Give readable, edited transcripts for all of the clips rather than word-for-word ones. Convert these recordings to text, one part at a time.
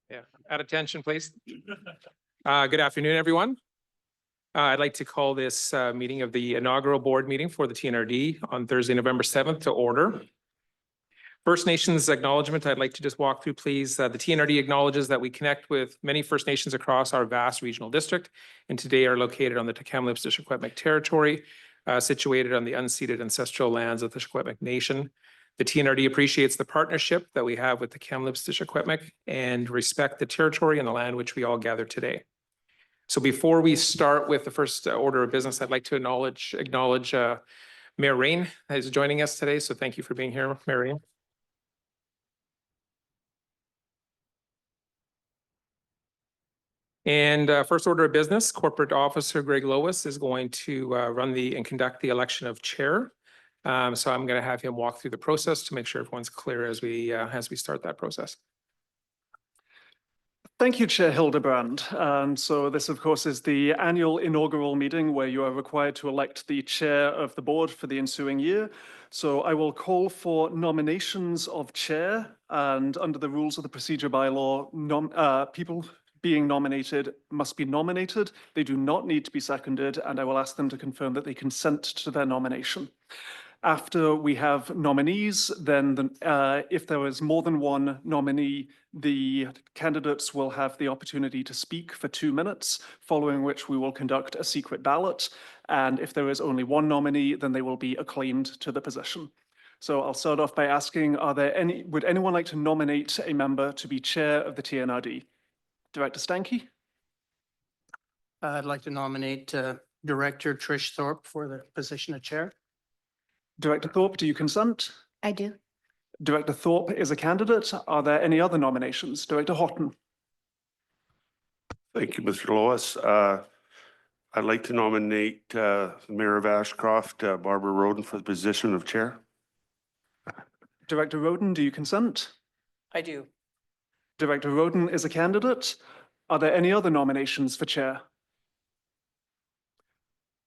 Yeah, at attention, please. Good afternoon, everyone. I'd like to call this meeting of the inaugural board meeting for the TNRD on Thursday, November 7th to order. First Nations acknowledgement, I'd like to just walk through, please. The TNRD acknowledges that we connect with many First Nations across our vast regional district and today are located on the Kamloops-Secwépemc territory, situated on the unceded ancestral lands of the Secwépemc Nation. The TNRD appreciates the partnership that we have with the Kamloops-Secwépemc and respect the territory and the land which we all gather today. So before we start with the first order of business, I'd like to acknowledge Mayor Rain is joining us today. So thank you for being here, Mayor Rain. And first order of business, Corporate Officer Greg Lois is going to run and conduct the election of chair. So I'm going to have him walk through the process to make sure everyone's clear as we start that process. Thank you, Chair Hildebrand. So this, of course, is the annual inaugural meeting where you are required to elect the chair of the board for the ensuing year. So I will call for nominations of chair, and under the rules of the procedure bylaw, people being nominated must be nominated. They do not need to be seconded, and I will ask them to confirm that they consent to their nomination. After we have nominees, then if there is more than one nominee, the candidates will have the opportunity to speak for 2 minutes, following which we will conduct a secret ballot. And if there is only one nominee, then they will be acclaimed to the position. So I'll start off by asking, would anyone like to nominate a member to be chair of the TNRD? Director Stanke? I'd like to nominate Director Trish Thorpe for the position of chair. Director Thorpe, do you consent? I do. Director Thorpe is a candidate. Are there any other nominations? Director Houghton. Thank you, Mr. Lois. I'd like to nominate Mayor of Ashcroft, Barbara Roden, for the position of chair. Director Roden, do you consent? I do. Director Roden is a candidate. Are there any other nominations for chair?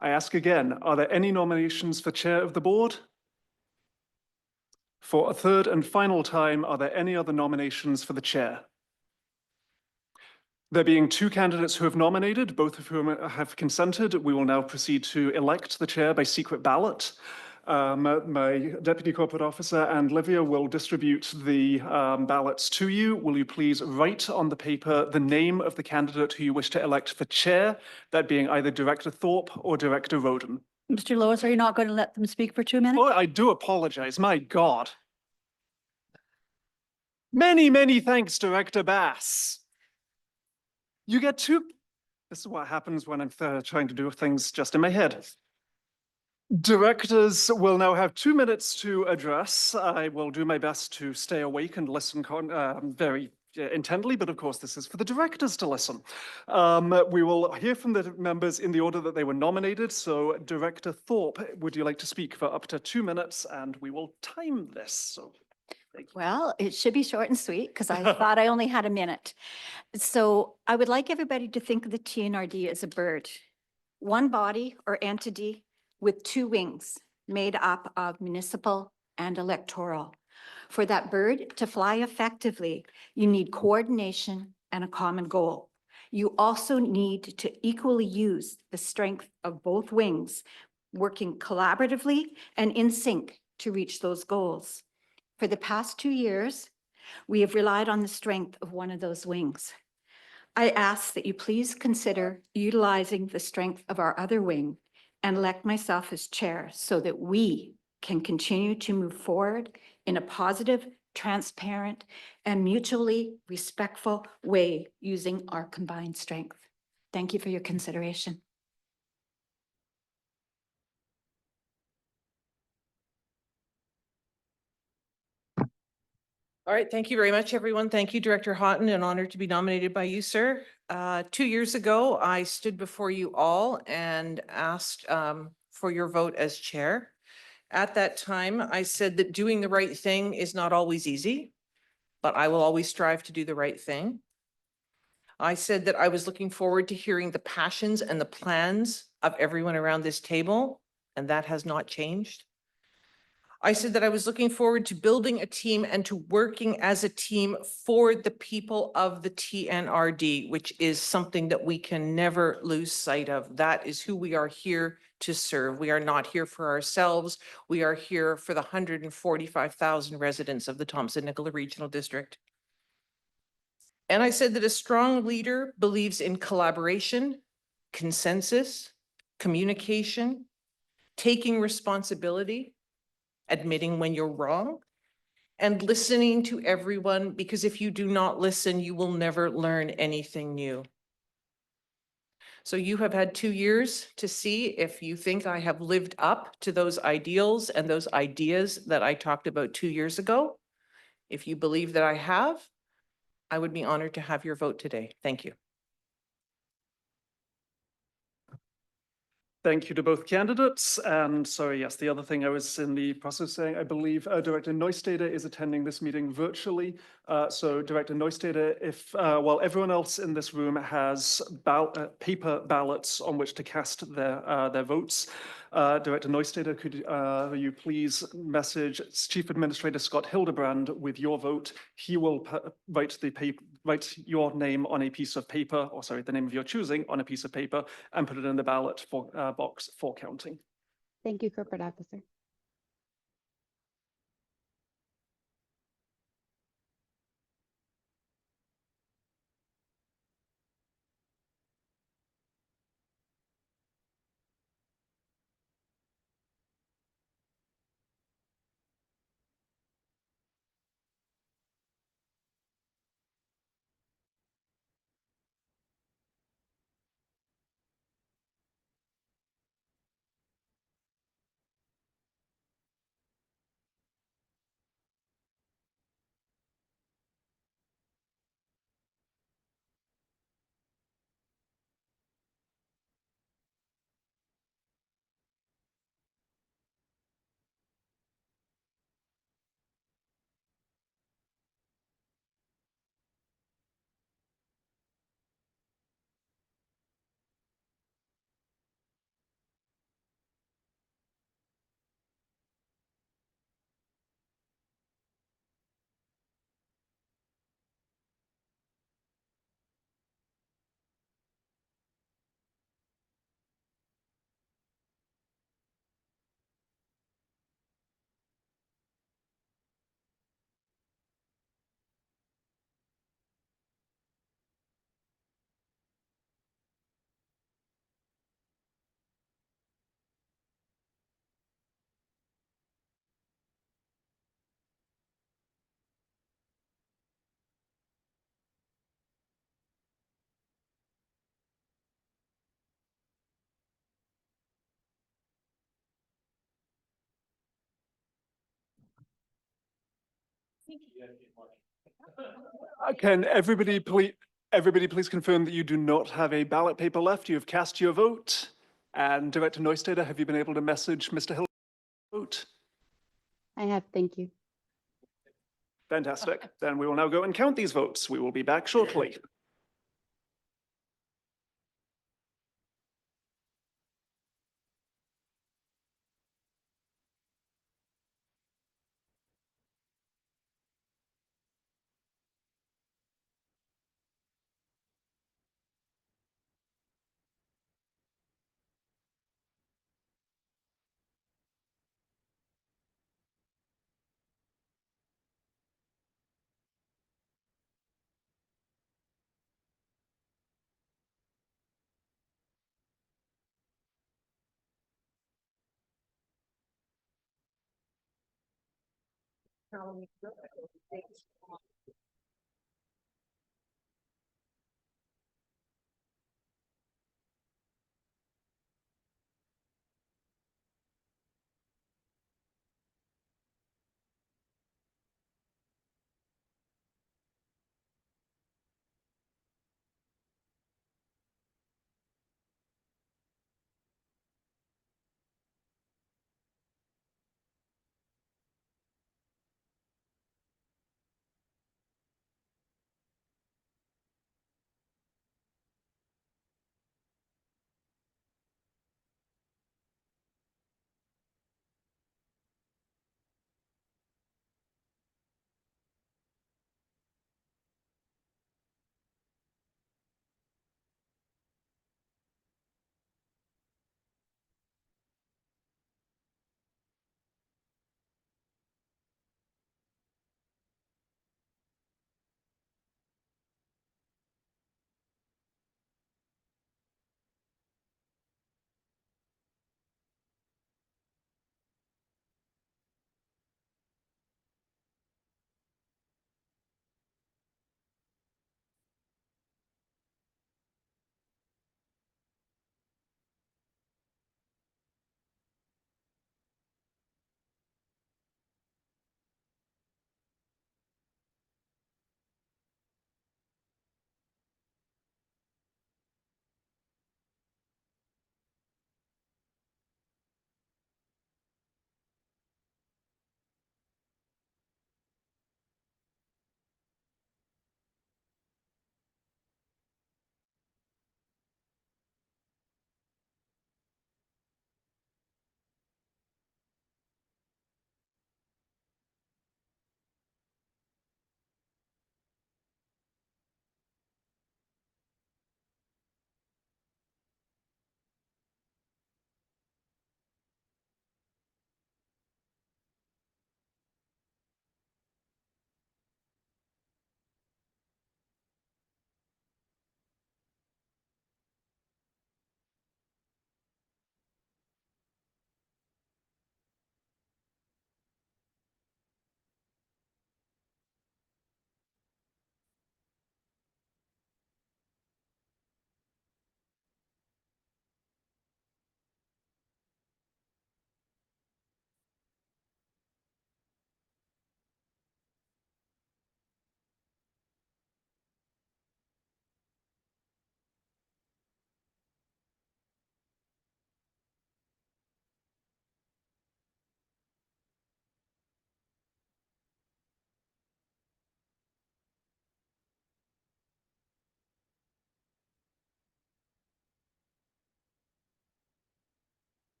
I ask again, are there any nominations for chair of the board? For a third and final time, are there any other nominations for the chair? There being two candidates who have nominated, both of whom have consented, we will now proceed to elect the chair by secret ballot. My Deputy Corporate Officer and Livia will distribute the ballots to you. Will you please write on the paper the name of the candidate who you wish to elect for chair, that being either Director Thorpe or Director Roden? Mr. Lois, are you not going to let them speak for 2 minutes? Oh, I do apologize. My God. Many, many thanks, Director Bass. You get two. This is what happens when I'm trying to do things just in my head. Directors will now have 2 minutes to address. I will do my best to stay awake and listen very intently, but of course this is for the directors to listen. We will hear from the members in the order that they were nominated. So Director Thorpe, would you like to speak for up to 2 minutes? And we will time this. So. Well, it should be short and sweet because I thought I only had a minute. So I would like everybody to think of the TNRD as a bird, one body or entity with two wings made up of municipal and electoral. For that bird to fly effectively, you need coordination and a common goal. You also need to equally use the strength of both wings, working collaboratively and in sync to reach those goals. For the past 2 years, we have relied on the strength of one of those wings. I ask that you please consider utilizing the strength of our other wing and elect myself as chair so that we can continue to move forward in a positive, transparent, and mutually respectful way using our combined strength. Thank you for your consideration. All right, thank you very much, everyone. Thank you, Director Houghton, an honor to be nominated by you, sir. 2 years ago, I stood before you all and asked for your vote as chair. At that time, I said that doing the right thing is not always easy, but I will always strive to do the right thing. I said that I was looking forward to hearing the passions and the plans of everyone around this table, and that has not changed. I said that I was looking forward to building a team and to working as a team for the people of the TNRD, which is something that we can never lose sight of. That is who we are here to serve. We are not here for ourselves. We are here for the 145,000 residents of the Thompson-Nicola Regional District. And I said that a strong leader believes in collaboration, consensus, communication, taking responsibility, admitting when you're wrong, and listening to everyone, because if you do not listen, you will never learn anything new. So you have had 2 years to see if you think I have lived up to those ideals and those ideas that I talked about 2 years ago. If you believe that I have, I would be honored to have your vote today. Thank you. Thank you to both candidates. And sorry, yes, the other thing I was in the process of saying, I believe Director Neustadter is attending this meeting virtually. So Director Neustadter, if while everyone else in this room has paper ballots on which to cast their votes, Director Neustadter, could you please message Chief Administrator Scott Hildebrand with your vote? He will write your name on a piece of paper, or sorry, the name of your choosing on a piece of paper, and put it in the ballot for box for counting. Thank you, Corporate Officer. Can everybody please confirm that you do not have a ballot paper left? You have cast your vote. And Director Neustadter, have you been able to message Mr. Hill vote? I have, thank you. Fantastic. Then we will now go and count these votes. We will be back shortly.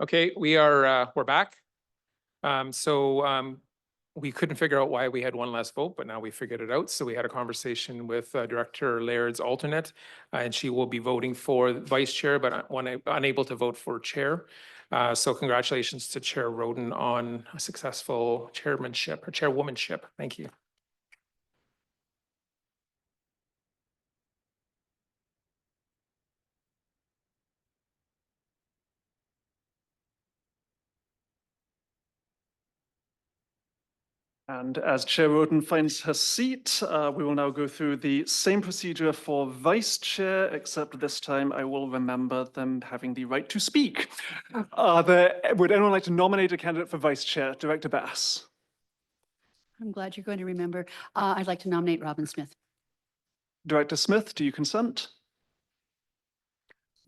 Okay, we're back. We couldn't figure out why we had one less vote, but now we figured it out. So we had a conversation with Director Laird's alternate, and she will be voting for vice chair, but unable to vote for chair. So congratulations to Chair Roden on a successful chairmanship or chairwomanship. Thank you. And as Chair Roden finds her seat, we will now go through the same procedure for Vice Chair, except this time I will remember them having the right to speak. Would anyone like to nominate a candidate for Vice Chair? Director Bass. I'm glad you're going to remember. I'd like to nominate Robin Smith. Director Smith, do you consent?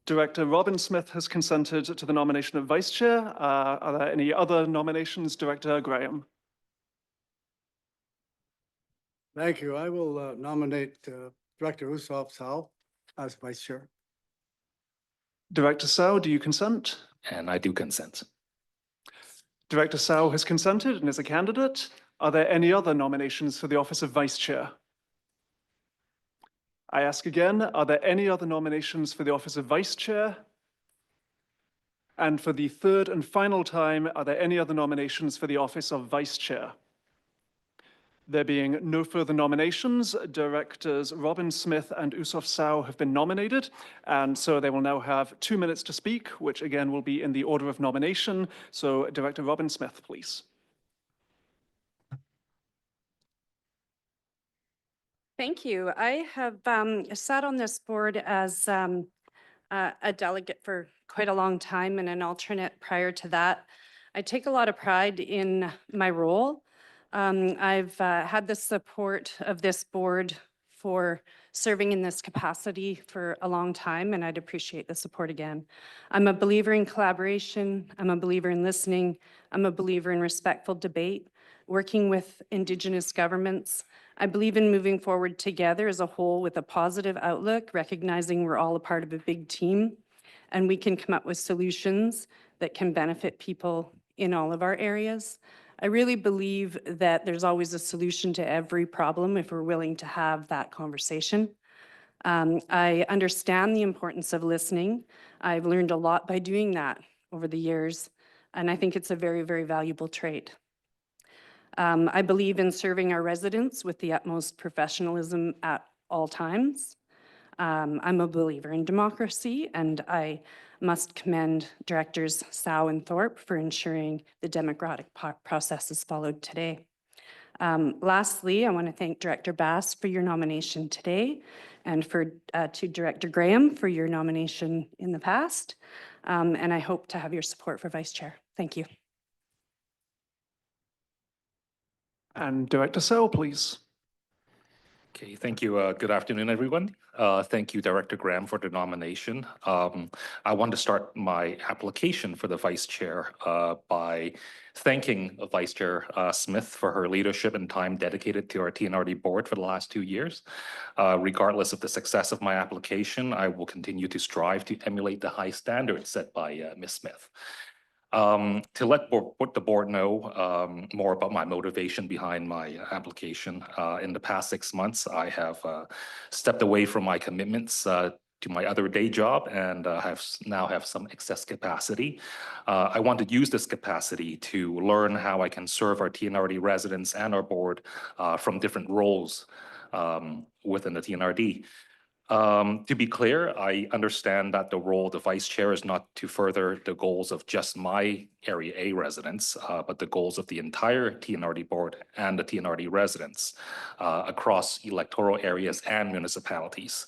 Director Robin Smith has consented to the nomination of Vice Chair. Are there any other nominations? Director Graham. Thank you. I will nominate Director Usof Sal as Vice Chair. Director Sau, do you consent? And I do consent. Director Sau has consented and is a candidate. Are there any other nominations for the office of Vice Chair? I ask again, are there any other nominations for the office of Vice Chair? And for the third and final time, are there any other nominations for the office of Vice Chair? There being no further nominations, Directors Robin Smith and Usof Sau have been nominated, and so they will now have 2 minutes to speak, which again will be in the order of nomination. So Director Robin Smith, please. Thank you. I have sat on this board as a delegate for quite a long time and an alternate prior to that. I take a lot of pride in my role. I've had the support of this board for serving in this capacity for a long time, and I'd appreciate the support again. I'm a believer in collaboration. I'm a believer in listening. I'm a believer in respectful debate, working with Indigenous governments. I believe in moving forward together as a whole with a positive outlook, recognizing we're all a part of a big team, and we can come up with solutions that can benefit people in all of our areas. I really believe that there's always a solution to every problem if we're willing to have that conversation. I understand the importance of listening. I've learned a lot by doing that over the years, and I think it's a very, very valuable trait. I believe in serving our residents with the utmost professionalism at all times. I'm a believer in democracy, and I must commend Directors Sau and Thorpe for ensuring the democratic process is followed today. Lastly, I want to thank Director Bass for your nomination today, and to Director Graham for your nomination in the past. And I hope to have your support for Vice Chair. Thank you. And Director Sau, please. Okay, thank you. Good afternoon, everyone. Thank you, Director Graham, for the nomination. I want to start my application for the Vice Chair by thanking Vice Chair Smith for her leadership and time dedicated to our TNRD board for the last 2 years. Regardless of the success of my application, I will continue to strive to emulate the high standards set by Ms. Smith. To let the board know more about my motivation behind my application, in the past 6 months, I have stepped away from my commitments to my other day job and now have some excess capacity. I want to use this capacity to learn how I can serve our TNRD residents and our board from different roles within the TNRD. To be clear, I understand that the role of the Vice Chair is not to further the goals of just my Area A residents, but the goals of the entire TNRD board and the TNRD residents across electoral areas and municipalities.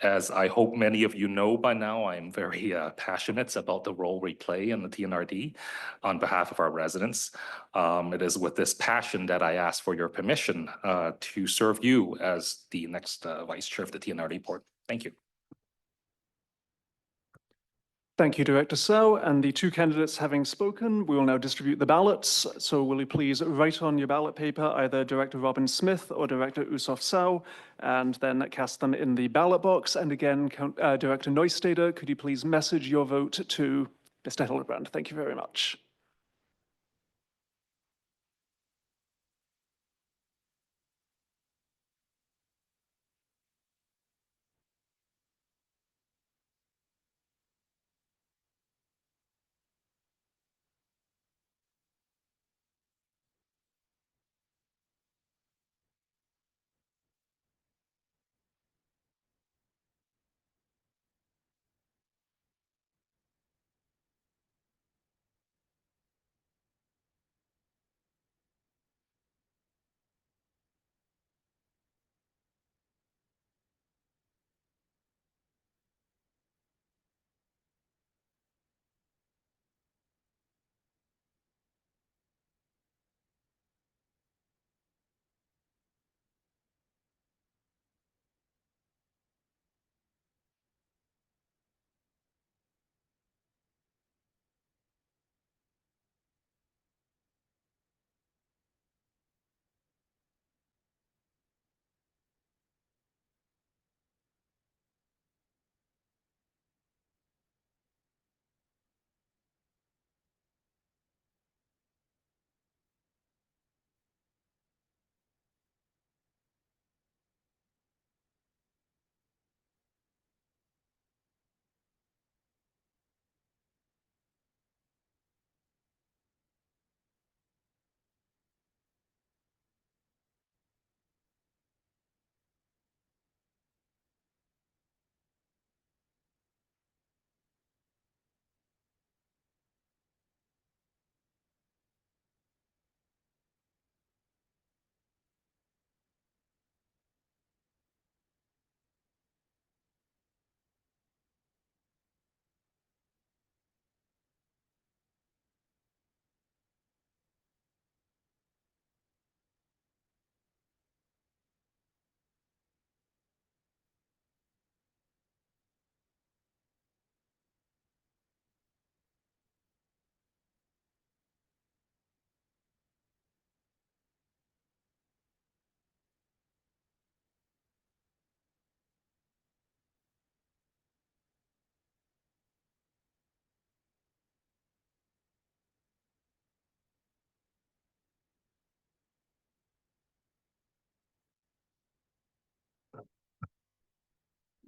As I hope many of you know by now, I'm very passionate about the role we play in the TNRD on behalf of our residents. It is with this passion that I ask for your permission to serve you as the next Vice Chair of the TNRD board. Thank you. Thank you, Director Sau. And the 2 candidates having spoken, we will now distribute the ballots. So will you please write on your ballot paper either Director Robin Smith or Director Usof Sau, and then cast them in the ballot box. And again, Director Neustadter, could you please message your vote to Mr. Hildebrand, thank you very much.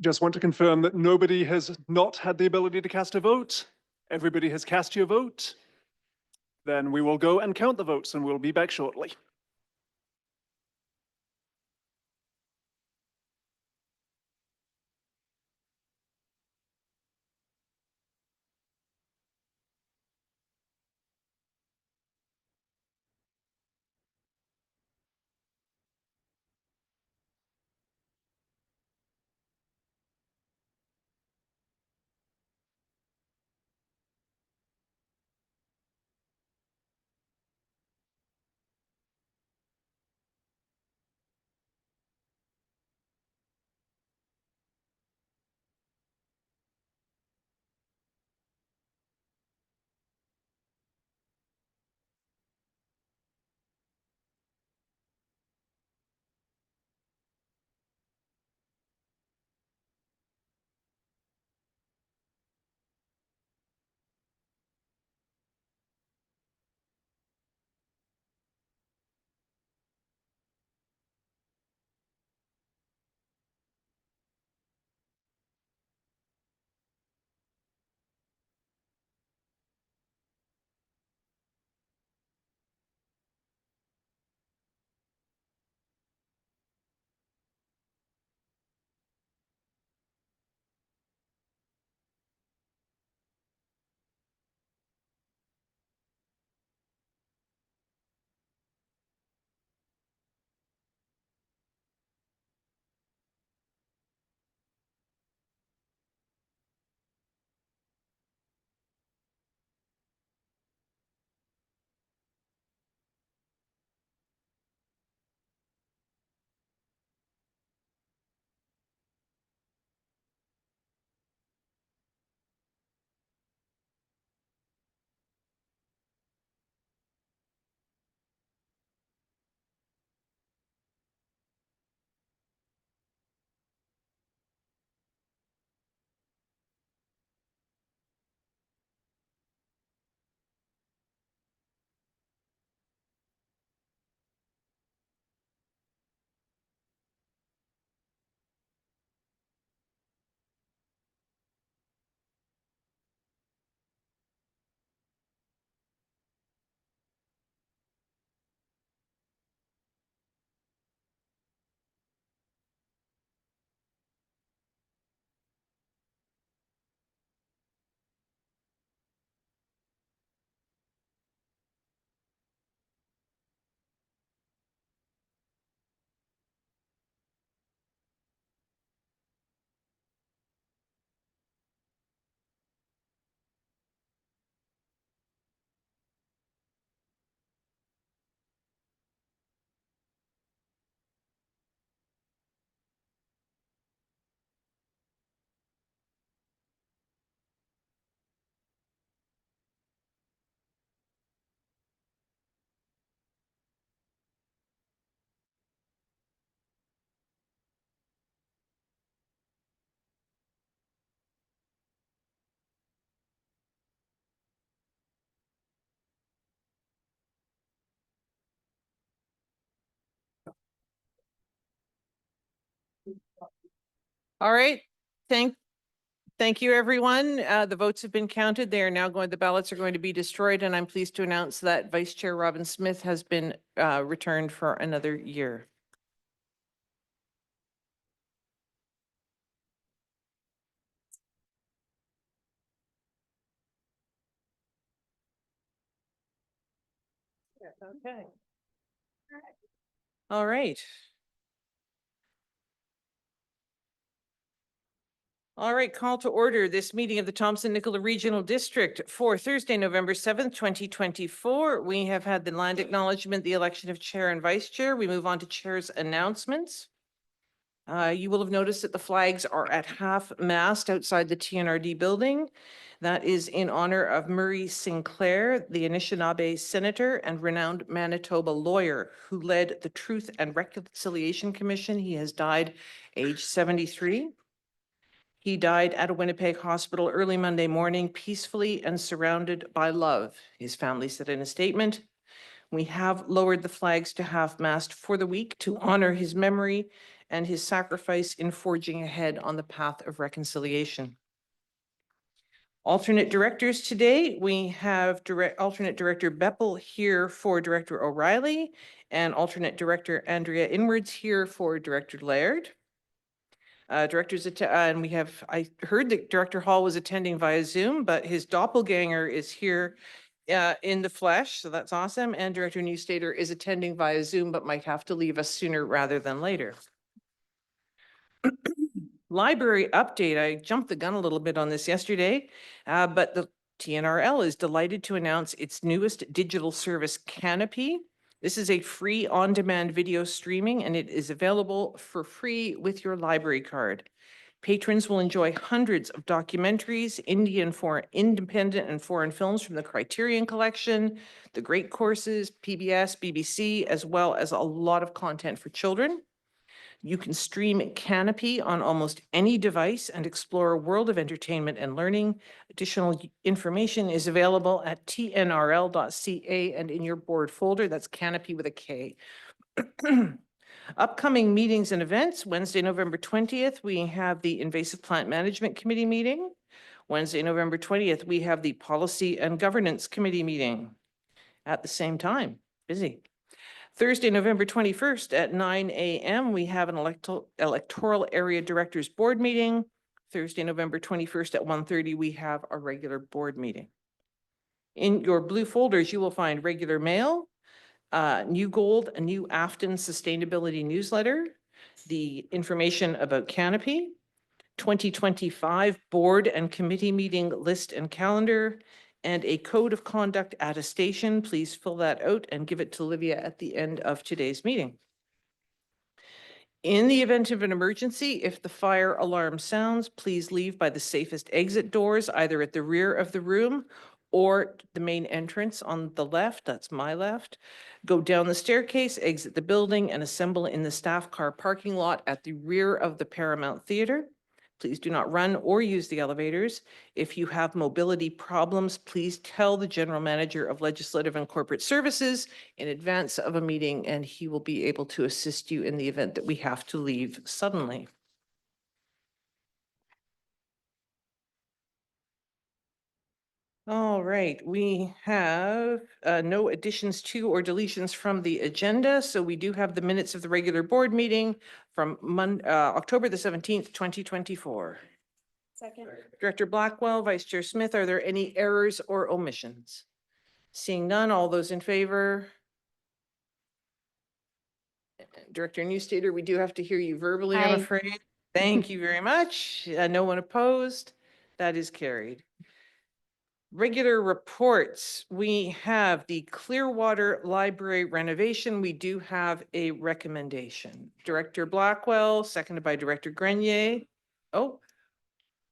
Just want to confirm that nobody has not had the ability to cast a vote. Everybody has cast your vote. Then we will go and count the votes and we'll be back shortly. All right, thank you, everyone. The votes have been counted. They are now the ballots are going to be destroyed, and I'm pleased to announce that Vice Chair Robin Smith has been returned for another year. Okay. All right. All right, call to order this meeting of the Thompson-Nicola Regional District for Thursday, November 7th, 2024. We have had the land acknowledgement, the election of chair and vice chair. We move on to chair's announcements. You will have noticed that the flags are at half-mast outside the TNRD building. That is in honor of Murray Sinclair, the Anishinaabe senator and renowned Manitoba lawyer who led the Truth and Reconciliation Commission. He has died age 73. He died at a Winnipeg hospital early Monday morning, peacefully and surrounded by love. His family said in a statement, "We have lowered the flags to half-mast for the week to honor his memory and his sacrifice in forging ahead on the path of reconciliation." Alternate directors today, we have alternate director Beppel here for Director O'Reilly and alternate director Andrea Inwards here for Director Laird. Directors, and we have, I heard that Director Hall was attending via Zoom, but his doppelganger is here in the flesh, so that's awesome. And Director Newstater is attending via Zoom, but might have to leave us sooner rather than later. Library update. I jumped the gun a little bit on this yesterday, but the TNRL is delighted to announce its newest digital service, Canopy. This is a free on-demand video streaming, and it is available for free with your library card. Patrons will enjoy hundreds of documentaries, independent and foreign films from the Criterion Collection, the Great Courses, PBS, BBC, as well as a lot of content for children. You can stream Canopy on almost any device and explore a world of entertainment and learning. Additional information is available at tnrl.ca and in your board folder. That's Canopy with a K. Upcoming meetings and events. Wednesday, November 20th, we have the Invasive Plant Management Committee meeting. Wednesday, November 20th, we have the Policy and Governance Committee meeting at the same time. Busy. Thursday, November 21st at 9 a.m., we have an electoral area directors board meeting. Thursday, November 21st at 1:30, we have a regular board meeting. In your blue folders, you will find regular mail, New Gold, a new Afton sustainability newsletter, the information about Canopy, 2025 board and committee meeting list and calendar, and a code of conduct attestation. Please fill that out and give it to Olivia at the end of today's meeting. In the event of an emergency, if the fire alarm sounds, please leave by the safest exit doors, either at the rear of the room or the main entrance on the left, that's my left. Go down the staircase, exit the building, and assemble in the staff car parking lot at the rear of the Paramount Theater. Please do not run or use the elevators. If you have mobility problems, please tell the General Manager of Legislative and Corporate Services in advance of a meeting, and he will be able to assist you in the event that we have to leave suddenly. All right, we have no additions to or deletions from the agenda. So we do have the minutes of the regular board meeting from October the 17th, 2024. Second. Director Blackwell, Vice Chair Smith, are there any errors or omissions? Seeing none, all those in favor? Director Newstater, we do have to hear you verbally, I'm Aye. afraid. Thank you very much. No one opposed. That is carried. Regular reports, we have the Clearwater Library renovation. We do have a recommendation. Director Blackwell, seconded by Director Grenier. Oh,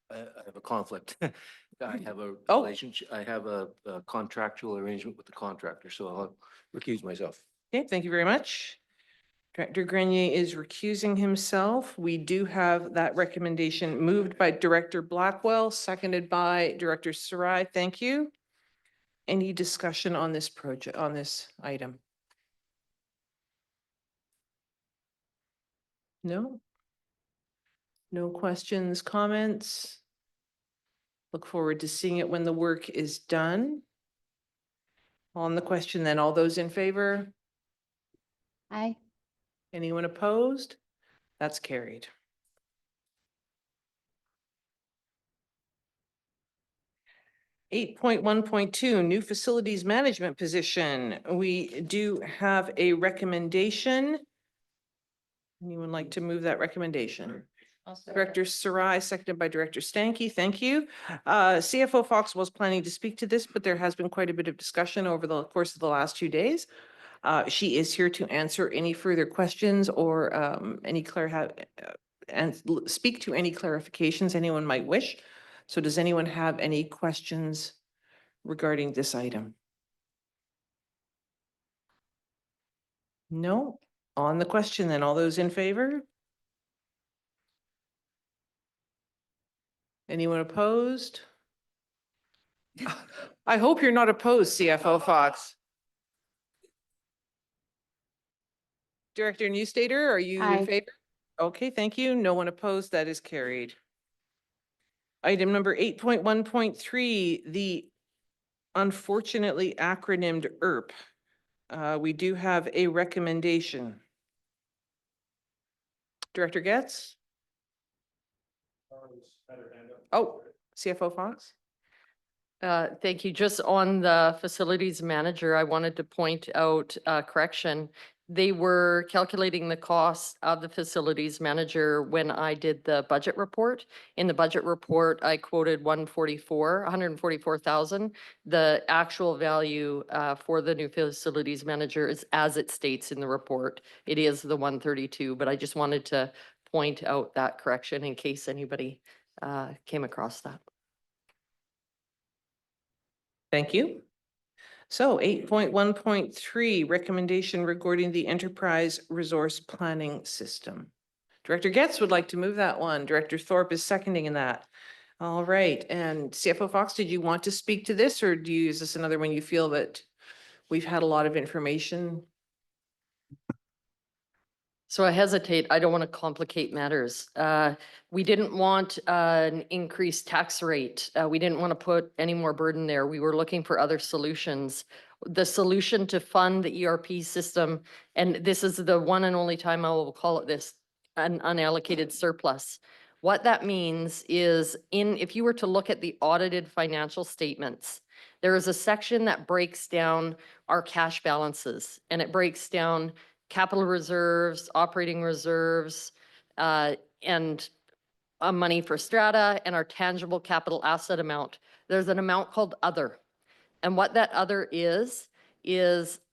I have a conflict. I have a Oh. relationship, I have a contractual arrangement with the contractor, so I'll recuse myself. okay, thank you very much. Director Grenier is recusing himself. We do have that recommendation moved by Director Blackwell, seconded by Director Sarai. Thank you. Any discussion on this project, on this item? No? No questions, comments? Look forward to seeing it when the work is done. On the question then, all those in favor? Aye. Anyone opposed? That's carried. Eight point 1.2, new facilities management position. We do have a recommendation. Anyone like to move that recommendation? Director Sarai, seconded by Director Stankey. Thank you. CFO Fox was planning to speak to this, but there has been quite a bit of discussion over the course of the last 2 days. She is here to answer any further questions or speak to any clarifications anyone might wish. So does anyone have any questions regarding this item? No? On the question then, all those in favor? Anyone opposed? I hope you're not opposed, CFO Fox. Director Newstater, are you in Aye. favor? Okay, thank you. No one opposed. That is carried. Item number 8.1.3, the unfortunately acronymed ERP. We do have a recommendation. Director Getz? Oh, CFO Fox? Thank you. Just on the facilities manager, I wanted to point out a correction. They were calculating the cost of the facilities manager when I did the budget report. In the budget report, I quoted 144,000. The actual value for the new facilities manager is as it states in the report. It is the 132, but I just wanted to point out that correction in case anybody came across that. Thank you. So 8.1.3, recommendation regarding the enterprise resource planning system. Director Getz would like to move that one. Director Thorpe is seconding in that. All right. And CFO Fox, did you want to speak to this, or do you use this another when you feel that we've had a lot of information? So I hesitate. I don't want to complicate matters. We didn't want an increased tax rate. We didn't want to put any more burden there. We were looking for other solutions. The solution to fund the ERP system, and this is the one and only time I will call it this, an unallocated surplus. What that means is if you were to look at the audited financial statements, there is a section that breaks down our cash balances, and it breaks down capital reserves, operating reserves, and money for strata and our tangible capital asset amount. There's an amount called other. And what that other is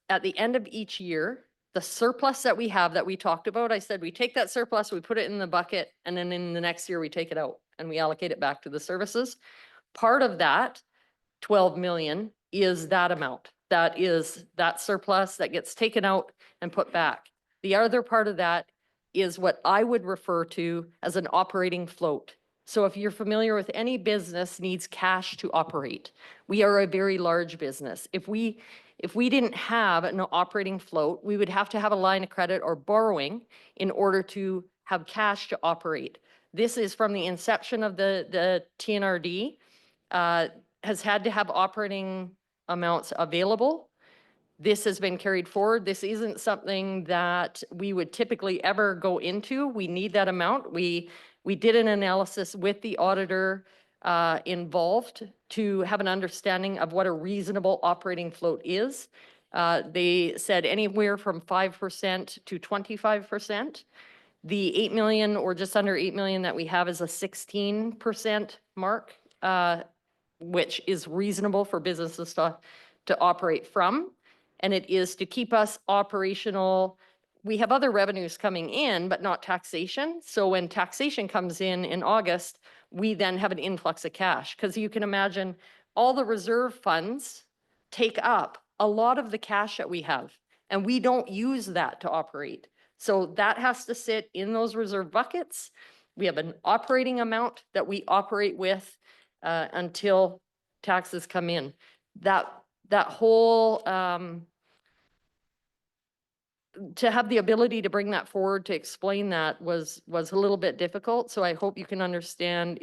at the end of each year, the surplus that we have that we talked about, I said, we take that surplus, we put it in the bucket, and then in the next year we take it out and we allocate it back to the services. Part of that 12 million is that amount. That is that surplus that gets taken out and put back. The other part of that is what I would refer to as an operating float. So if you're familiar with any business needs cash to operate, we are a very large business. If we didn't have an operating float, we would have to have a line of credit or borrowing in order to have cash to operate. This is from the inception of the TNRD, has had to have operating amounts available. This has been carried forward. This isn't something that we would typically ever go into. We need that amount. We did an analysis with the auditor involved to have an understanding of what a reasonable operating float is. They said anywhere from 5% to 25%. The 8 million or just under 8 million that we have is a 16% mark, which is reasonable for businesses to operate from. And it is to keep us operational. We have other revenues coming in, but not taxation. So when taxation comes in August, we then have an influx of cash. Because you can imagine all the reserve funds take up a lot of the cash that we have, and we don't use that to operate. So that has to sit in those reserve buckets. We have an operating amount that we operate with until taxes come in. That whole to have the ability to bring that forward, to explain that was a little bit difficult. So I hope you can understand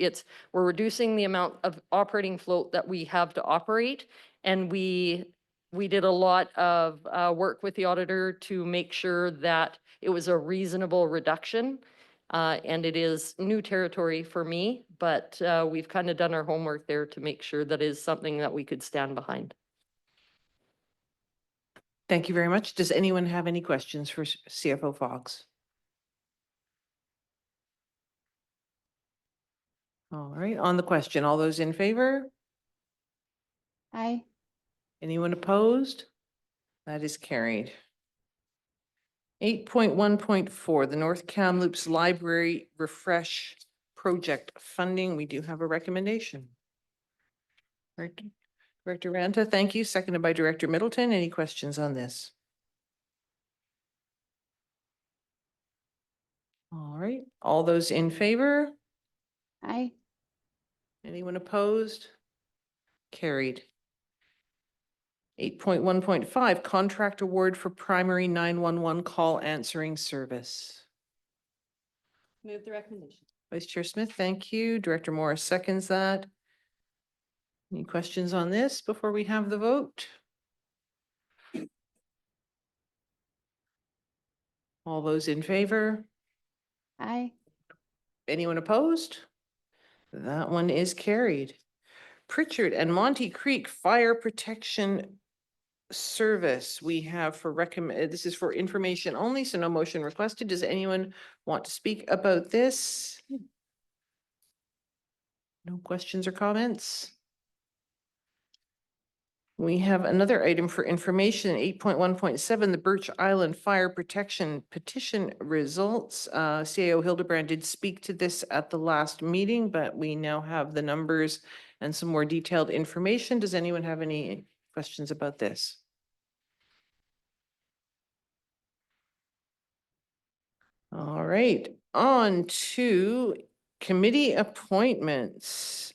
we're reducing the amount of operating float that we have to operate. And we did a lot of work with the auditor to make sure that it was a reasonable reduction. And it is new territory for me, but we've kind of done our homework there to make sure that is something that we could stand behind. Thank you very much. Does anyone have any questions for CFO Fox? All right, on the question, all those in favor? Aye. Anyone opposed? That is carried. 8.1.4, the North Kamloops Library Refresh Project Funding. We do have a recommendation. Director Ranta, thank you. Seconded by Director Middleton. Any questions on this? All right, all those in favor? Aye. Anyone opposed? Carried. 8.1.5, contract award for primary 911 call answering service. Move the recommendation. Vice Chair Smith, thank you. Director Morris seconds that. Any questions on this before we have the vote? All those in favor? Aye. Anyone opposed? That one is carried. Pritchard and Monty Creek Fire Protection Service we have for this is for information only, so no motion requested. Does anyone want to speak about this? No questions or comments? We have another item for information, 8.1.7, the Birch Island Fire Protection Petition Results. CAO Hildebrand did speak to this at the last meeting, but we now have the numbers and some more detailed information. Does anyone have any questions about this? All right, on to committee appointments.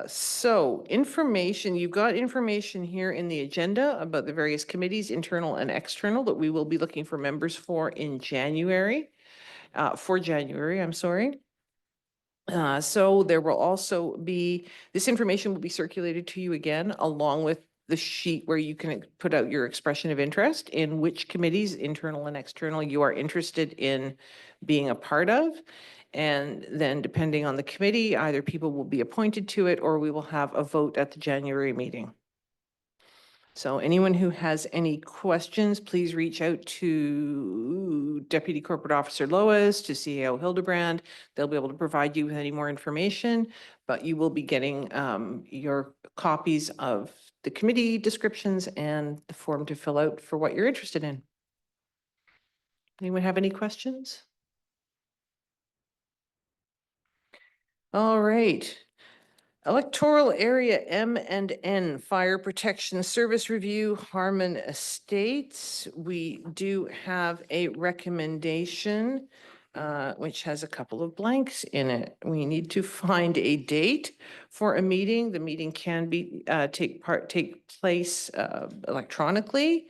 So information, you've got information here in the agenda about the various committees, internal and external, that we will be looking for members for in January, I'm sorry. So there will also be, this information will be circulated to you again, along with the sheet where you can put out your expression of interest in which committees, internal and external, you are interested in being a part of. And then depending on the committee, either people will be appointed to it or we will have a vote at the January meeting. So anyone who has any questions, please reach out to Deputy Corporate Officer Lois, to CAO Hildebrand. They'll be able to provide you with any more information, but you will be getting your copies of the committee descriptions and the form to fill out for what you're interested in. Anyone have any questions? All right. Electoral Area M&N Fire Protection Service Review, Harmon Estates. We do have a recommendation, which has a couple of blanks in it. We need to find a date for a meeting. The meeting can be take place electronically.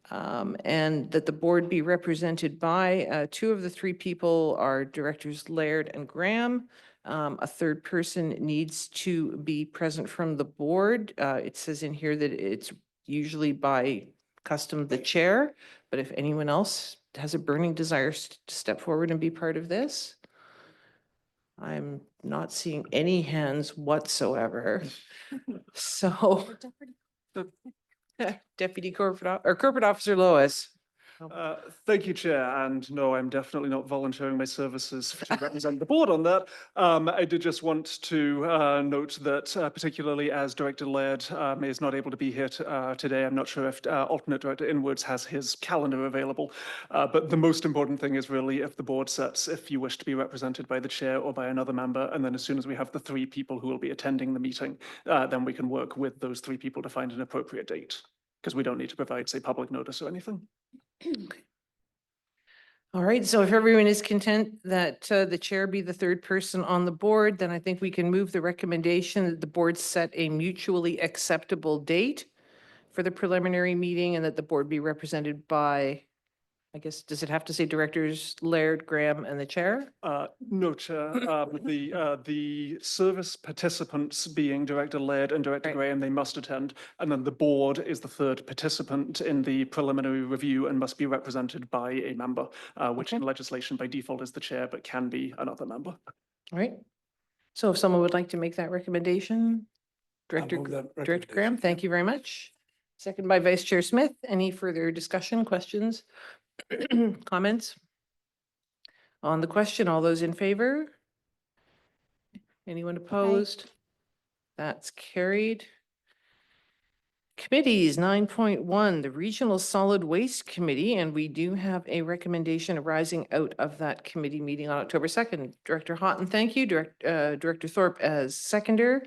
And that the board be represented by two of the three people are Directors Laird and Graham. A third person needs to be present from the board. It says in here that it's usually by custom the chair, but if anyone else has a burning desire to step forward and be part of this, I'm not seeing any hands whatsoever. So Deputy Corporate Officer Lois. Thank you, Chair. And no, I'm definitely not volunteering my services to represent the board on that. I did just want to note that particularly as Director Laird is not able to be here today, I'm not sure if alternate Director Inwards has his calendar available. But the most important thing is really if the board sets, if you wish to be represented by the chair or by another member, and then as soon as we have the three people who will be attending the meeting, then we can work with those three people to find an appropriate date, because we don't need to provide, say, public notice or anything. All right, so if everyone is content that the chair be the third person on the board, then I think we can move the recommendation that the board set a mutually acceptable date for the preliminary meeting and that the board be represented by I guess, does it have to say directors Laird, Graham, and the chair? No, Chair. The service participants being Director Laird and Director Right. Graham, they must attend. And then the board is the third participant in the preliminary review and must be represented by a member, which in Okay. legislation by default is the chair, but can be another member. All right. So if someone would like to make that recommendation, Director, move that Director Graham, recommendation. thank you very much. Second by Vice Chair Smith. Any further discussion, questions, comments? On the question, all those in favor? Anyone opposed? That's carried. Committees, 9.1, the Regional Solid Waste Committee, and we do have a recommendation arising out of that committee meeting on October 2nd. Director Houghton, thank you. Director Thorpe as seconder.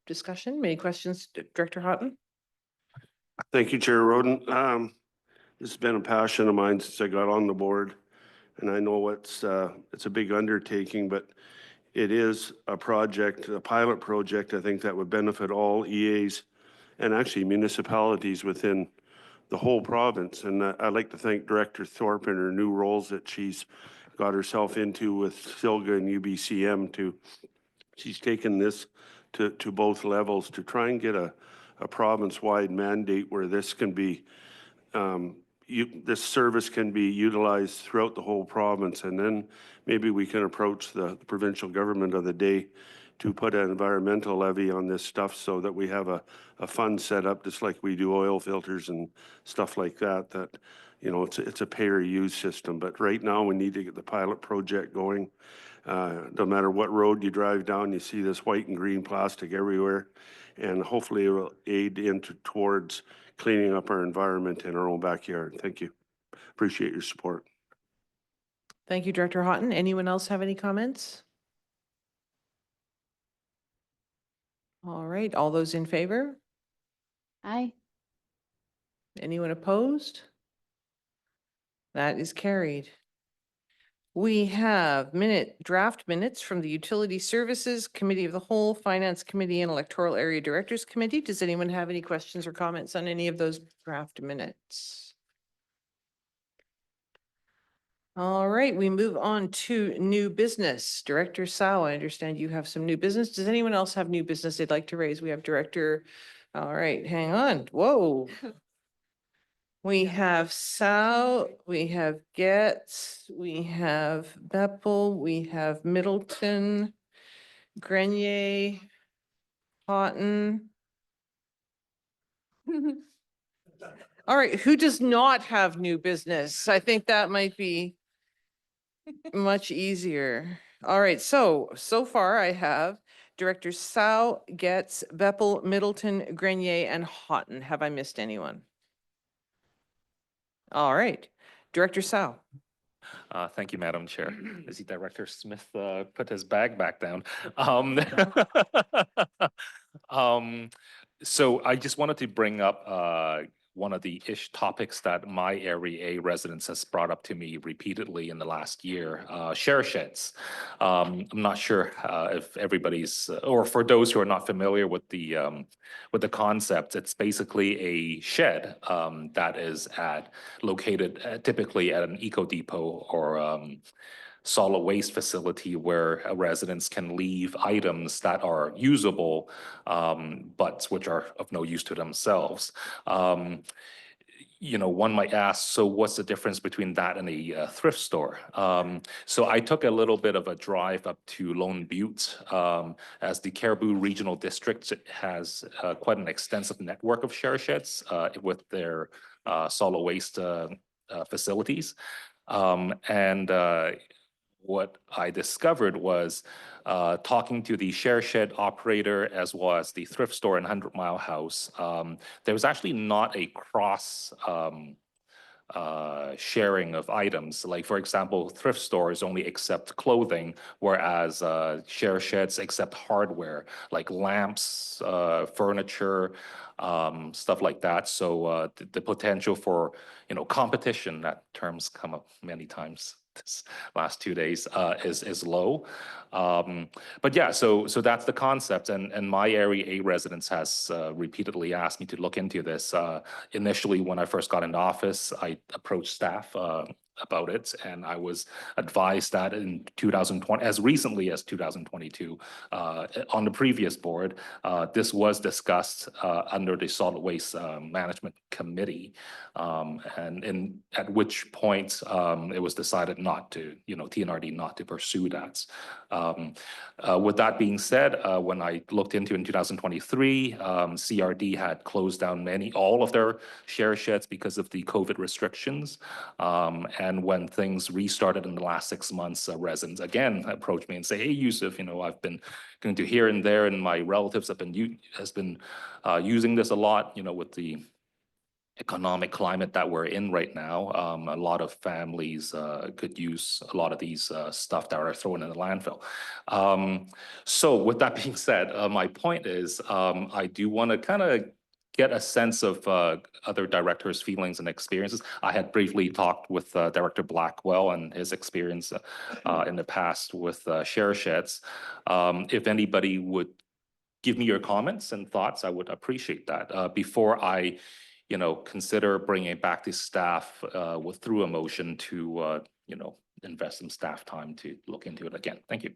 Discussion, any questions, Director Houghton? Thank you, Chair Roden. This has been a passion of mine since I got on the board. And I know it's a big undertaking, but it is a project, a pilot project, I think that would benefit all EAs and actually municipalities within the whole province. And I'd like to thank Director Thorpe and her new roles that she's got herself into with SILGA and UBCM she's taken this to both levels to try and get a province-wide mandate where this can be this service can be utilized throughout the whole province, and then maybe we can approach the provincial government of the day to put an environmental levy on this stuff so that we have a fund set up just like we do oil filters and stuff like that, you know, it's a pay or use system. But right now we need to get the pilot project going. No matter what road you drive down, you see this white and green plastic everywhere, and hopefully it will aid towards cleaning up our environment in our own backyard. Thank you. Appreciate your support. Thank you, Director Houghton. Anyone else have any comments? All right, all those in favor? Aye. Anyone opposed? That is carried. We have draft minutes from the Utility Services Committee of the Whole, Finance Committee, and Electoral Area Directors Committee. Does anyone have any questions or comments on any of those draft minutes? All right, we move on to new business. Director Sao, I understand you have some new business. Does anyone else have new business they'd like to raise? We have Director, all right, hang on. Whoa. We have Sao, we have Getz, we have Beppel, we have Middleton, Grenier, Houghton. All right, who does not have new business? I think that might be much easier. All right, so far I have Director Sao, Getz, Beppel, Middleton, Grenier, and Houghton. Have I missed anyone? All right, Director Sao. Thank you, Madam Chair. I see Director Smith put his bag back down. So I just wanted to bring up one of the topics that my area residents has brought up to me repeatedly in the last year, share sheds. I'm not sure if everybody's, or for those who are not familiar with the concept, it's basically a shed that is located typically at an eco depot or solid waste facility where residents can leave items that are usable, but which are of no use to themselves. You know, one might ask, so what's the difference between that and a thrift store? So I took a little bit of a drive up to Lone Butte, as the Cariboo Regional District has quite an extensive network of share sheds with their solid waste facilities. What I discovered was talking to the share shed operator as well as the thrift store in 100 Mile House, there was actually not a cross sharing of items. Like, for example, thrift stores only accept clothing, whereas share sheds accept hardware like lamps, furniture, stuff like that. So the potential for, you know, competition, that terms come up many times this last 2 days is low. But yeah, so that's the concept. And my Area A residents has repeatedly asked me to look into this. Initially, when I first got into office, I approached staff about it, and I was advised that in 2020, as recently as 2022, on the previous board, this was discussed under the Solid Waste Management Committee, and at which point it was decided not to, TNRD not to pursue that. With that being said, when I looked into in 2023, CRD had closed down all of their share sheds because of the COVID restrictions. And when things restarted in the last 6 months, residents again approached me and say, "Hey, Yusuf, I've been going to here and there, and my relatives have been using this a lot, with the economic climate that we're in right now. A lot of families could use a lot of these stuff that are thrown in the landfill." So with that being said, my point is I do want to kind of get a sense of other directors' feelings and experiences. I had briefly talked with Director Blackwell and his experience in the past with share sheds. If anybody would give me your comments and thoughts, I would appreciate that before I consider bringing it back to staff through a motion to, invest some staff time to look into it again. Thank you.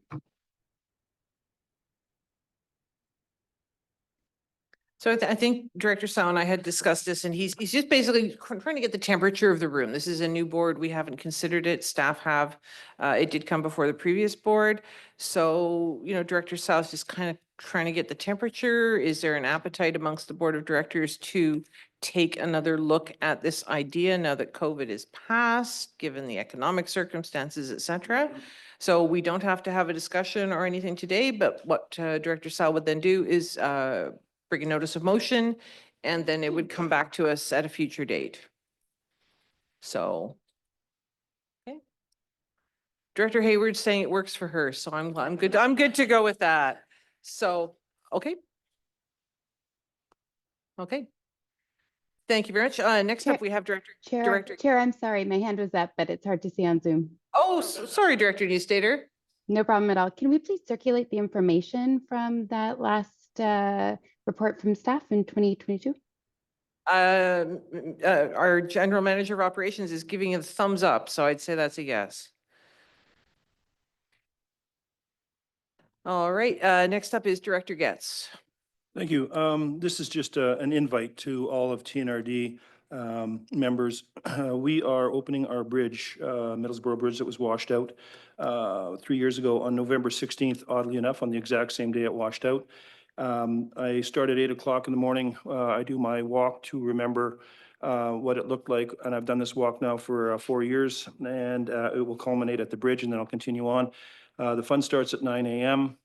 So I think Director Sal and I had discussed this, and he's just basically trying to get the temperature of the room. This is a new board. We haven't considered it. Staff have. It did come before the previous board. So, Director Sal is just kind of trying to get the temperature. Is there an appetite amongst the board of directors to take another look at this idea now that COVID is past, given the economic circumstances, et cetera? So we don't have to have a discussion or anything today, but what Director Sal would then do is bring a notice of motion, and then it would come back to us at a future date. So, okay. Director Hayward's saying it works for her, so I'm good. I'm good to go with that. So, okay. Okay. Thank you very much. Next up, we have Chair, I'm sorry, my hand was up, but it's hard to see on Zoom. Oh, sorry, Director Newstater. No problem at all. Can we please circulate the information from that last report from staff in 2022? Our general manager of operations is giving a thumbs up, so I'd say that's a yes. All right, next up is Director Getz. Thank you. This is just an invite to all of TNRD members. We are opening our bridge, Middlesbrough Bridge that was washed out 3 years ago on November 16th, oddly enough, on the exact same day it washed out. I start at 8 o'clock in the morning. I do my walk to remember what it looked like, and I've done this walk now for 4 years, and it will culminate at the bridge, and then I'll continue on. The fun starts at 9 a.m.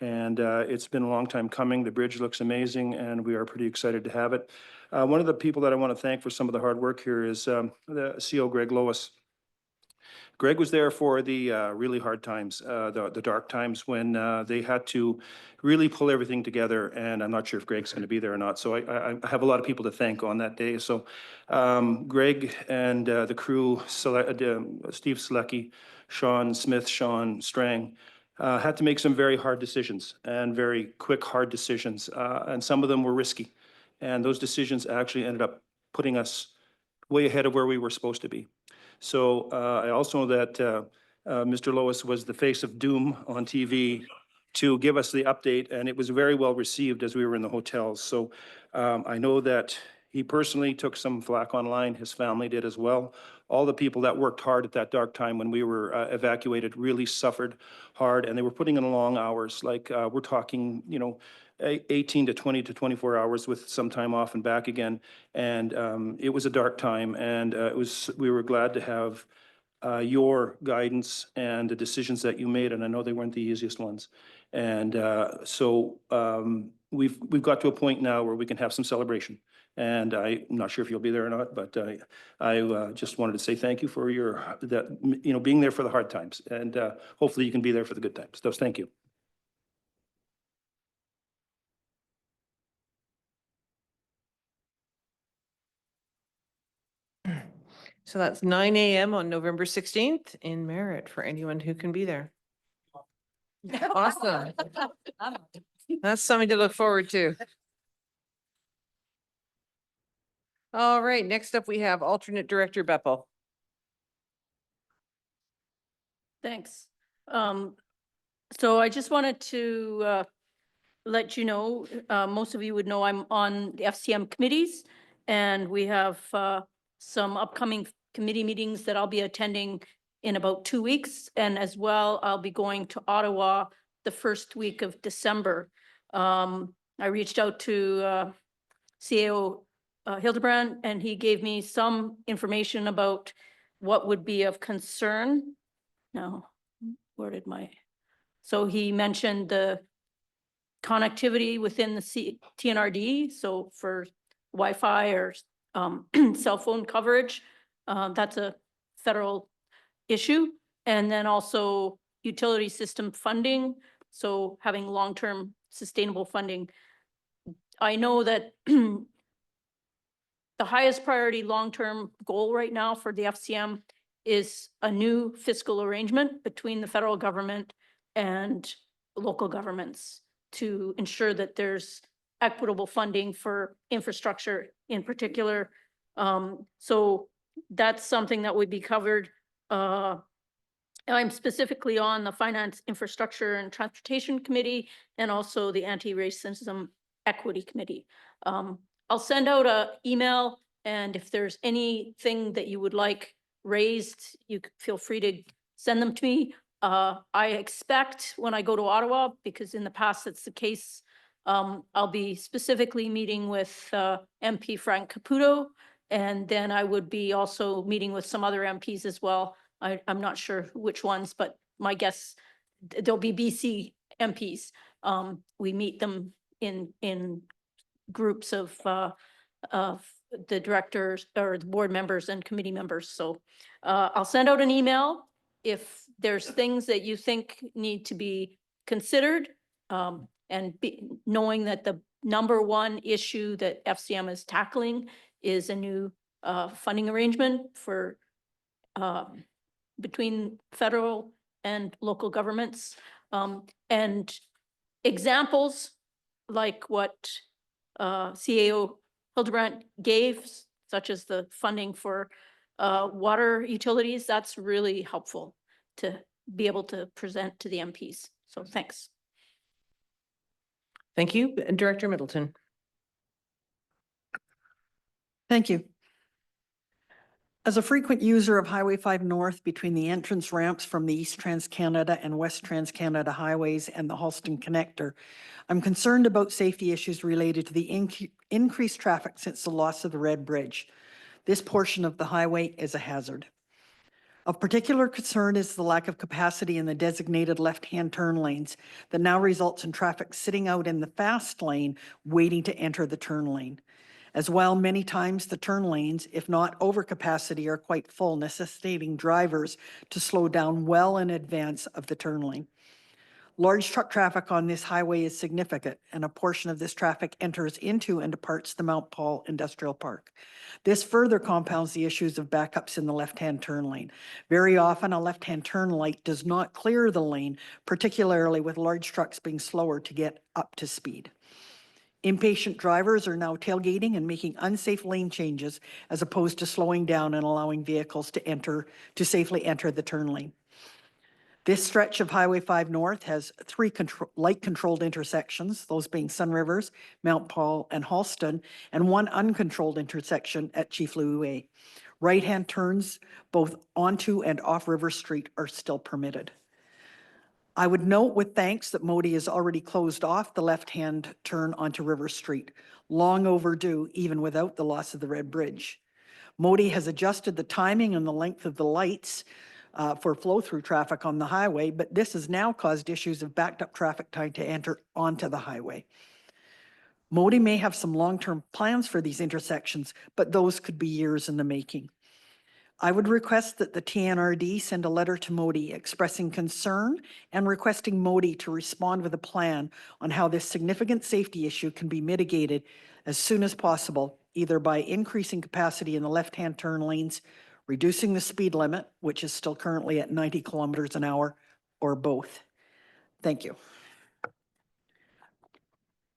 and it's been a long time coming. The bridge looks amazing, and we are pretty excited to have it. One of the people that I want to thank for some of the hard work here is the CO Greg Lois. Greg was there for the really hard times, the dark times when they had to really pull everything together, and I'm not sure if Greg's going to be there or not. So I have a lot of people to thank on that day. So Greg and the crew, Steve Selecki, Sean Smith, Sean Strang, had to make some very hard decisions, and very quick, hard decisions. And some of them were risky. And those decisions actually ended up putting us way ahead of where we were supposed to be. So I also know that Mr. Lois was the face of doom on TV to give us the update, and it was very well received as we were in the hotels. So I know that he personally took some flack online. His family did as well. All the people that worked hard at that dark time when we were evacuated really suffered hard, and they were putting in long hours. Like we're talking, 18 to 20 to 24 hours with some time off and back again. And it was a dark time, and we were glad to have your guidance and the decisions that you made, and I know they weren't the easiest ones. And so we've got to a point now where we can have some celebration. And I'm not sure if you'll be there or not, but I just wanted to say thank you for being there for the hard times, and hopefully you can be there for the good times. So thank you. So that's 9 a.m. on November 16th in Merritt for anyone who can be there. Awesome. That's something to look forward to. All right, next up we have alternate director Beppo. Thanks. So I just wanted to let you know, most of you would know I'm on the FCM committees, and we have some upcoming committee meetings that I'll be attending in about 2 weeks. And as well, I'll be going to Ottawa the first week of December. I reached out to CAO Hildebrand, and he gave me some information about what would be of concern. Now, where did my, so he mentioned the connectivity within the TNRD, so for Wi-Fi or cell phone coverage, that's a federal issue. And then also utility system funding, so having long-term sustainable funding. I know that the highest priority long-term goal right now for the FCM is a new fiscal arrangement between the federal government and local governments to ensure that there's equitable funding for infrastructure in particular. So that's something that would be covered. I'm specifically on the Finance, Infrastructure and Transportation Committee and also the Anti-Racism Equity Committee. I'll send out an email, and if there's anything that you would like raised, you feel free to send them to me. I expect when I go to Ottawa, because in the past that's the case, I'll be specifically meeting with MP Frank Caputo, and then I would be also meeting with some other MPs as well. I'm not sure which ones, but my guess, there'll be BC MPs. We meet them in groups of the directors or the board members and committee members. So I'll send out an email if there's things that you think need to be considered, and knowing that the number one issue that FCM is tackling is a new funding arrangement for between federal and local governments. And examples like what CAO Hildebrand gave, such as the funding for water utilities, that's really helpful to be able to present to the MPs. So thanks. Thank you. Director Middleton. Thank you. As a frequent user of Highway 5 North between the entrance ramps from the East Trans-Canada and West Trans-Canada highways and the Halston Connector, I'm concerned about safety issues related to the increased traffic since the loss of the Red Bridge. This portion of the highway is a hazard. Of particular concern is the lack of capacity in the designated left-hand turn lanes that now results in traffic sitting out in the fast lane waiting to enter the turn lane. As well, many times the turn lanes, if not over capacity, are quite full, necessitating drivers to slow down well in advance of the turn lane. Large truck traffic on this highway is significant, and a portion of this traffic enters into and departs the Mount Paul Industrial Park. This further compounds the issues of backups in the left-hand turn lane. Very often, a left-hand turn light does not clear the lane, particularly with large trucks being slower to get up to speed. Impatient drivers are now tailgating and making unsafe lane changes as opposed to slowing down and allowing vehicles to safely enter the turn lane. This stretch of Highway 5 North has 3 light-controlled intersections, those being Sun Rivers, Mount Paul, and Halston, and 1 uncontrolled intersection at Chief Louis Way. Right-hand turns both onto and off River Street are still permitted. I would note with thanks that Modi has already closed off the left-hand turn onto River Street, long overdue even without the loss of the Red Bridge. Modi has adjusted the timing and the length of the lights for flow-through traffic on the highway, but this has now caused issues of backed up traffic trying to enter onto the highway. Modi may have some long-term plans for these intersections, but those could be years in the making. I would request that the TNRD send a letter to Modi expressing concern and requesting Modi to respond with a plan on how this significant safety issue can be mitigated as soon as possible, either by increasing capacity in the left-hand turn lanes, reducing the speed limit, which is still currently at 90 kilometers an hour, or both? Thank you.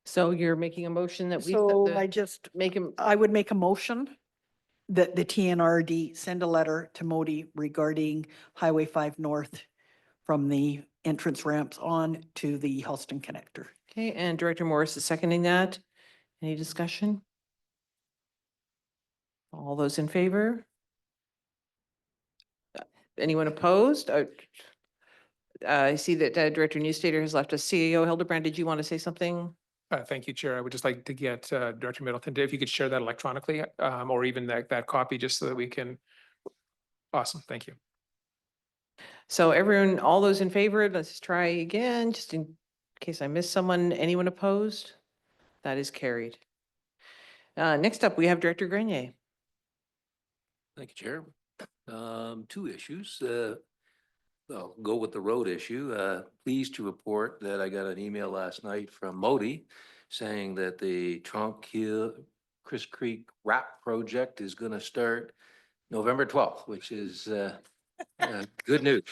So you're making a motion that we. So I just, Make him, I would make a motion that the TNRD send a letter to Modi regarding Highway 5 North from the entrance ramps on to the Halston connector. okay, and Director Morris is seconding that. Any discussion? All those in favor? Anyone opposed? I see that Director Newstater has left us. CEO Hildebrand, did you want to say something? Thank you, Chair. I would just like to get Director Middleton, if you could share that electronically, or even that copy, just so that we can. Awesome, thank you. So everyone, all those in favor, let's try again, just in case I missed someone. Anyone opposed? That is carried. Next up, we have Director Grenier. Thank you, Chair. Two issues. I'll go with the road issue. Pleased to report that I got an email last night from Modi saying that the Trunk Hill Chris Creek RAP project is going to start November 12th, which is good news.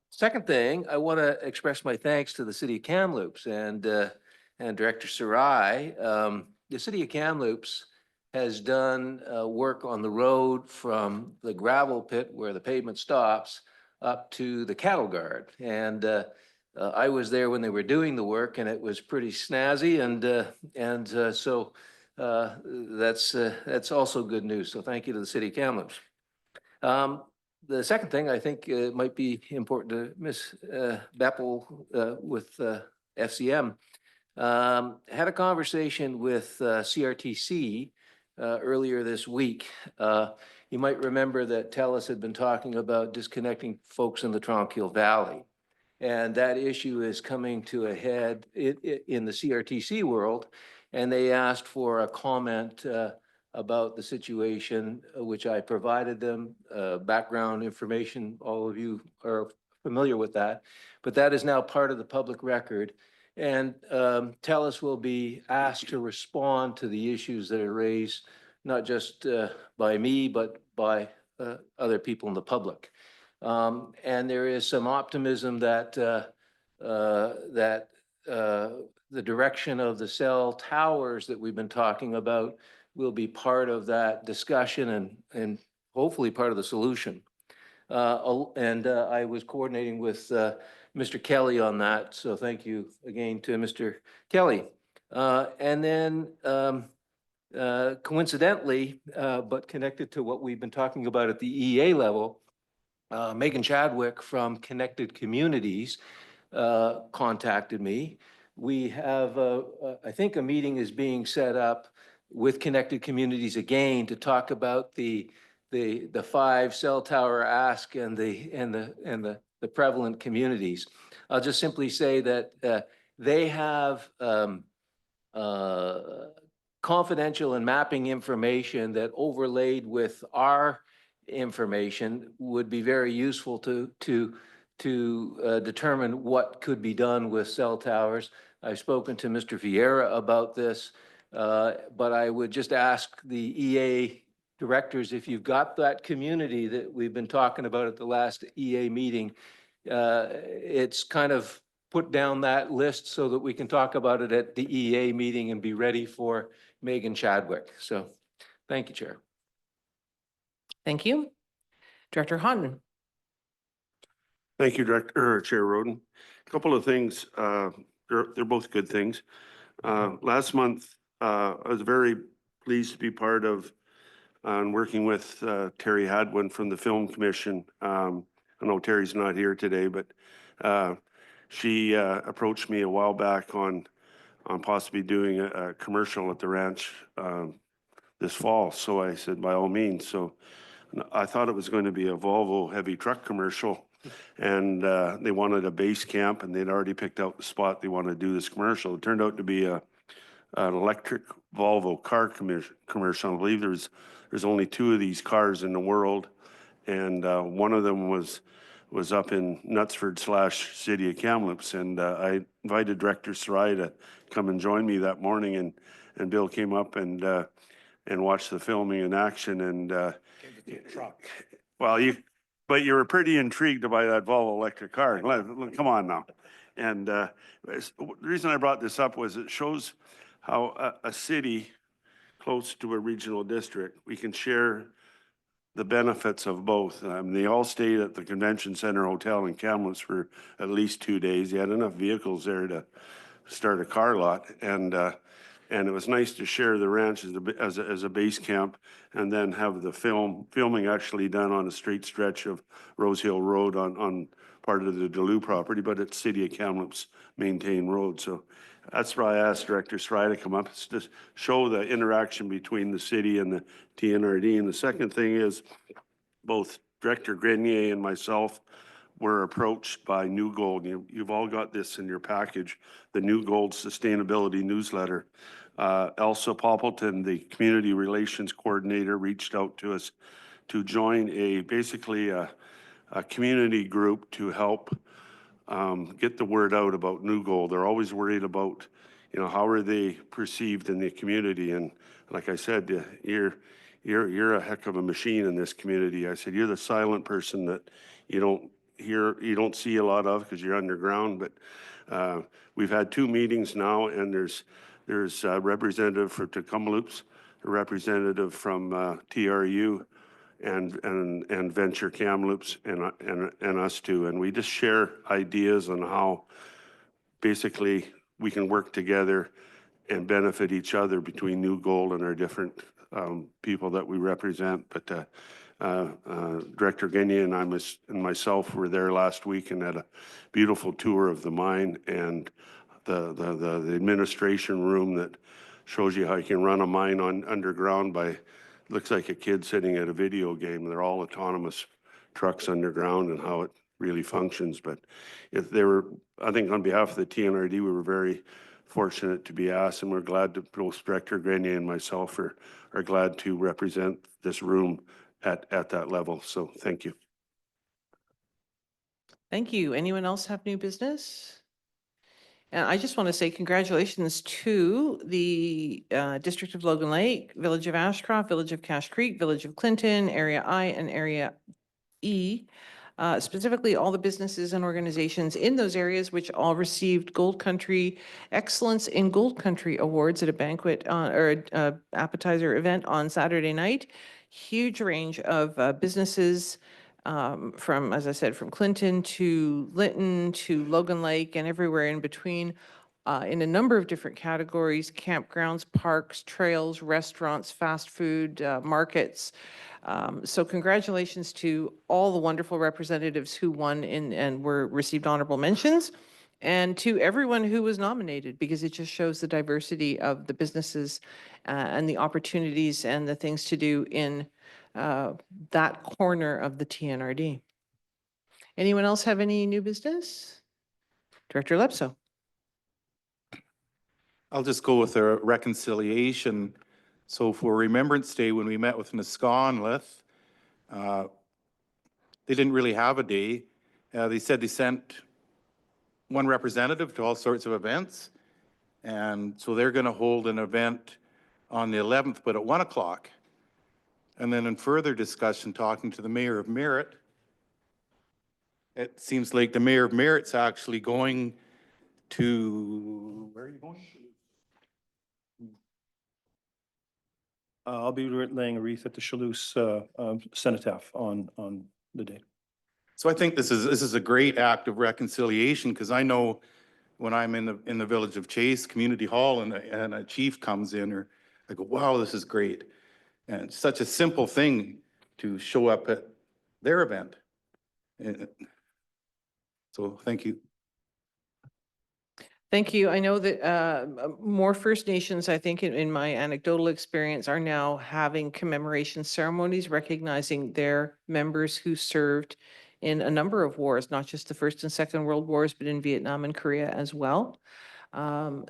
Second thing, I want to express my thanks to the City of Kamloops and Director Sarai. The City of Kamloops has done work on the road from the gravel pit where the pavement stops up to the cattle guard. And I was there when they were doing the work, and it was pretty snazzy. And so that's also good news. So thank you to the City of Kamloops. The second thing I think might be important to Ms. Beppel with FCM. Had a conversation with CRTC earlier this week. You might remember that TELUS had been talking about disconnecting folks in the Tronquil Valley. And that issue is coming to a head in the CRTC world. And they asked for a comment about the situation, which I provided them, background information. All of you are familiar with that. But that is now part of the public record. And TELUS will be asked to respond to the issues that are raised, not just by me, but by other people in the public. And there is some optimism that the direction of the cell towers that we've been talking about will be part of that discussion and hopefully part of the solution. I was coordinating with Mr. Kelly on that, so thank you again to Mr. Kelly. And then coincidentally, but connected to what we've been talking about at the EA level, Megan Chadwick from Connected Communities contacted me. We have, I think a meeting is being set up with Connected Communities again to talk about the 5 cell tower ask and the prevalent communities. I'll just simply say that they have confidential and mapping information that overlaid with our information would be very useful to determine what could be done with cell towers. I've spoken to Mr. Vieira about this, but I would just ask the EA directors, if you've got that community that we've been talking about at the last EA meeting, it's kind of put down that list so that we can talk about it at the EA meeting and be ready for Megan Chadwick. So thank you, Chair. Thank you. Director Hodden. Thank you, Chair Roden. A couple of things. They're both good things. Last month, I was very pleased to be part of working with Terry Hadwin from the Film Commission. I know Terry's not here today, but she approached me a while back on possibly doing a commercial at the ranch this fall. So I said, by all means. So I thought it was going to be a Volvo heavy truck commercial, and they wanted a base camp, and they'd already picked out the spot they wanted to do this commercial. It turned out to be an electric Volvo car commercial. I believe there's only 2 of these cars in the world, and one of them was up in Knutsford / City of Kamloops, and I invited Director Sarai to come and join me that morning, and Bill came up and and watch the filming in action and, well, but you were pretty intrigued by that Volvo electric car. Come on now. And the reason I brought this up was it shows how a city close to a regional district, we can share the benefits of both. They all stayed at the Convention Center Hotel in Kamloops for at least 2 days. You had enough vehicles there to start a car lot. And it was nice to share the ranch as a base camp and then have the filming actually done on a straight stretch of Rose Hill Road on part of the Duluth property, but it's City of Kamloops maintained road. So that's why I asked Director Sry to come up, it's to show the interaction between the city and the TNRD. And the second thing is both Director Grenier and myself were approached by New Gold. You've all got this in your package, the New Gold Sustainability Newsletter. Elsa Poppleton, the Community Relations Coordinator, reached out to us to join basically a community group to help get the word out about New Gold. They're always worried about, how are they perceived in the community? And like I said, you're a heck of a machine in this community. I said, you're the silent person that you don't see a lot of because you're underground. But we've had 2 meetings now, and there's a representative for Kamloops, a representative from TRU, and Venture Kamloops, and us too. And we just share ideas on how basically we can work together and benefit each other between New Gold and our different people that we represent. But Director Genia and myself were there last week and had a beautiful tour of the mine and the administration room that shows you how you can run a mine underground by, looks like a kid sitting at a video game. They're all autonomous trucks underground and how it really functions. But if they were, I think on behalf of the TNRD, we were very fortunate to be asked, and we're glad to, both Director Grenier and myself are glad to represent this room at that level. So thank you. Thank you. Anyone else have new business? And I just want to say congratulations to the District of Logan Lake, Village of Ashcroft, Village of Cache Creek, Village of Clinton, Area I, and Area E. Specifically, all the businesses and organizations in those areas, which all received Gold Country Excellence in Gold Country Awards at a banquet or a appetizer event on Saturday night. Huge range of businesses from, as I said, from Clinton to Lytton to Logan Lake and everywhere in between, in a number of different categories: campgrounds, parks, trails, restaurants, fast food, markets. So congratulations to all the wonderful representatives who won and received honorable mentions, and to everyone who was nominated, because it just shows the diversity of the businesses and the opportunities and the things to do in that corner of the TNRD. Anyone else have any new business? Director Lepso. I'll just go with a reconciliation. So for Remembrance Day, when we met with Nisconlith, they didn't really have a day. They said they sent one representative to all sorts of events. And so they're going to hold an event on the 11th, but at 1 o'clock. And then in further discussion, talking to the Mayor of Merritt, it seems like the Mayor of Merritt's actually going to, where are you going? I'll be laying a wreath at the Chalouse cenotaph on the day. So I think this is a great act of reconciliation, because I know when I'm in the village of Chase Community Hall and a chief comes in, or I go, wow, this is great. And it's such a simple thing to show up at their event. So thank you. Thank you. I know that more First Nations, I think in my anecdotal experience, are now having commemoration ceremonies recognizing their members who served in a number of wars, not just the First and Second World Wars, but in Vietnam and Korea as well.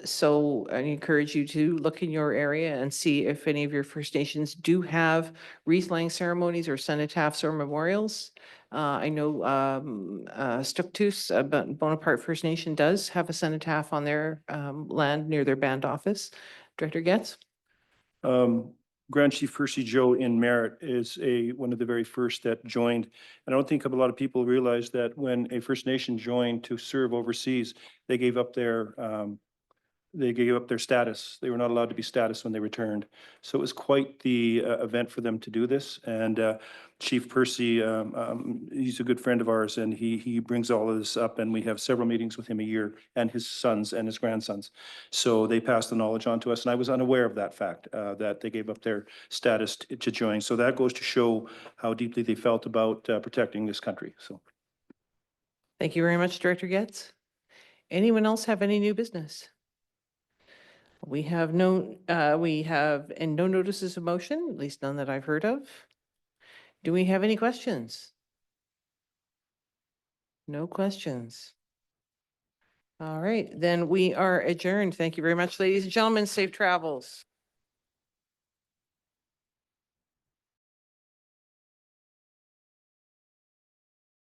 So I encourage you to look in your area and see if any of your First Nations do have wreath-laying ceremonies or cenotaphs or memorials. I know Stuktus, Bonaparte First Nation, does have a cenotaph on their land near their band office. Director Getz? Grand Chief Percy Joe in Merritt is one of the very first that joined. And I don't think a lot of people realize that when a First Nation joined to serve overseas, they gave up their status. They were not allowed to be status when they returned. So it was quite the event for them to do this. And Chief Percy, he's a good friend of ours, and he brings all of this up, and we have several meetings with him a year, and his sons and his grandsons. So they pass the knowledge on to us, and I was unaware of that fact, that they gave up their status to join. So that goes to show how deeply they felt about protecting this country. So. Thank you very much, Director Getz. Anyone else have any new business? We have no notices of motion, at least none that I've heard of. Do we have any questions? No questions. All right, then we are adjourned. Thank you very much, ladies and gentlemen. Safe travels.